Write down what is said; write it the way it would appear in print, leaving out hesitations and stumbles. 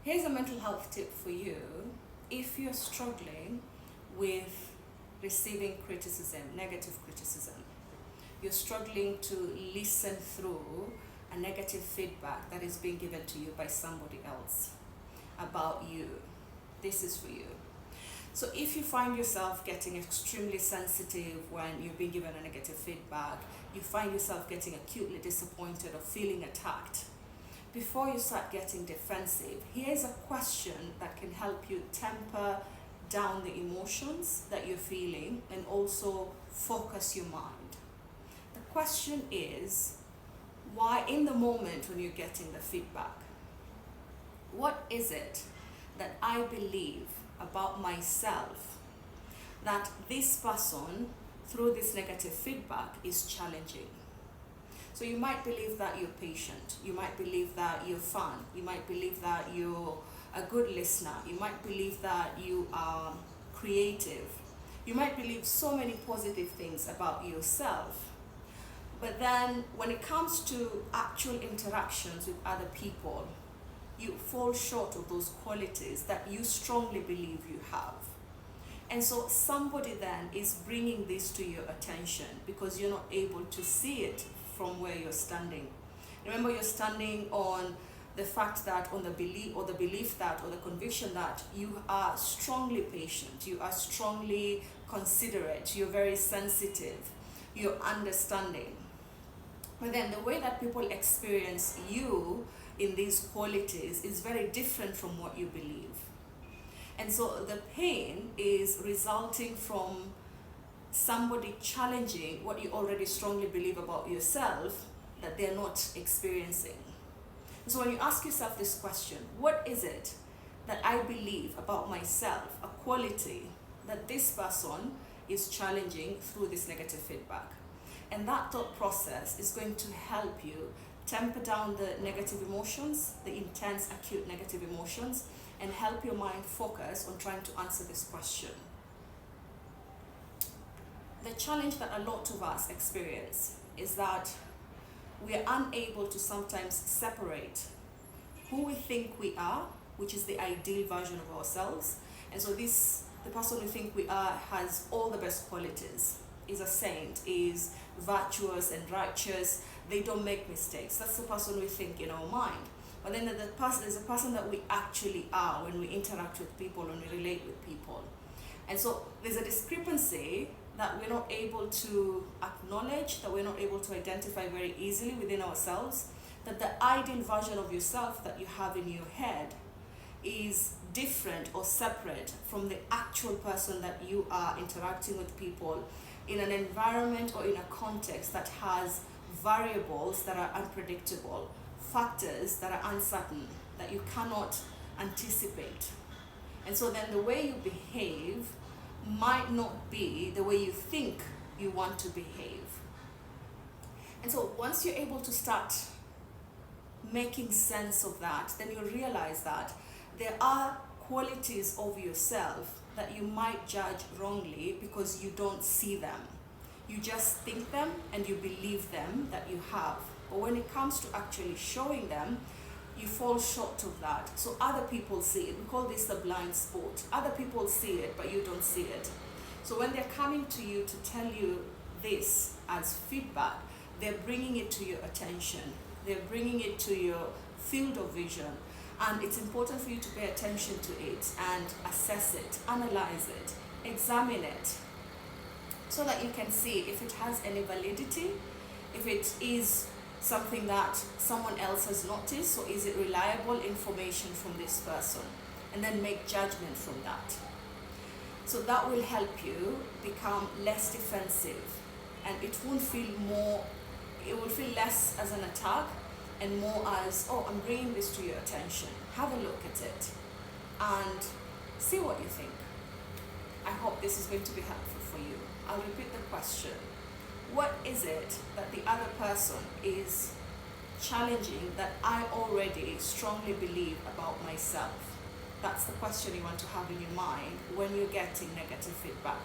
Here's a mental health tip for you. If you're struggling with receiving criticism, negative criticism, you're struggling to listen through a negative feedback that is being given to you by somebody else about you, this is for you. So if you find yourself getting extremely sensitive when you're being given a negative feedback, you find yourself getting acutely disappointed or feeling attacked, before you start getting defensive, here's a question that can help you temper down the emotions that you're feeling and also focus your mind. The question is, why in the moment when you're getting the feedback, what is it that I believe about myself that this person, through this negative feedback, is challenging? So you might believe that you're patient, you might believe that you're fun, you might believe that you're a good listener, you might believe that you are creative, you might believe so many positive things about yourself. But then when it comes to actual interactions with other people, you fall short of those qualities that you strongly believe you have. And so somebody then is bringing this to your attention because you're not able to see it from where you're standing. Remember, you're standing on the fact that, on the belief that, or the conviction that you are strongly patient, you are strongly considerate, you're very sensitive, you're understanding. But then the way that people experience you in these qualities is very different from what you believe. And so the pain is resulting from somebody challenging what you already strongly believe about yourself that they're not experiencing. So when you ask yourself this question, what is it that I believe about myself, a quality that this person is challenging through this negative feedback? And that thought process is going to help you temper down the negative emotions, the intense, acute negative emotions, and help your mind focus on trying to answer this question. The challenge that a lot of us experience is that we are unable to sometimes separate who we think we are, which is the ideal version of ourselves. And so the person we think we are has all the best qualities, is a saint, is virtuous and righteous, they don't make mistakes. That's the person we think in our mind. But then there's a person that we actually are when we interact with people, when we relate with people. And so there's a discrepancy that we're not able to acknowledge, that we're not able to identify very easily within ourselves, that the ideal version of yourself that you have in your head is different or separate from the actual person that you are interacting with people in an environment or in a context that has variables that are unpredictable, factors that are uncertain, that you cannot anticipate. And so then the way you behave might not be the way you think you want to behave. And so once you're able to start making sense of that, then you realize that there are qualities of yourself that you might judge wrongly because you don't see them. You just think them and you believe them that you have. But when it comes to actually showing them, you fall short of that. So other people see it. We call this the blind spot. Other people see it, but you don't see it. So when they're coming to you to tell you this as feedback, they're bringing it to your attention. They're bringing it to your field of vision. And it's important for you to pay attention to it and assess it, analyze it, examine it, so that you can see if it has any validity, if it is something that someone else has noticed, so is it reliable information from this person, and then make judgment from that. So that will help you become less defensive, and it will feel less as an attack and more as, oh, I'm bringing this to your attention. Have a look at it and see what you think. I hope this is going to be helpful for you. I'll repeat the question. What is it that the other person is challenging that I already strongly believe about myself? That's the question you want to have in your mind when you're getting negative feedback.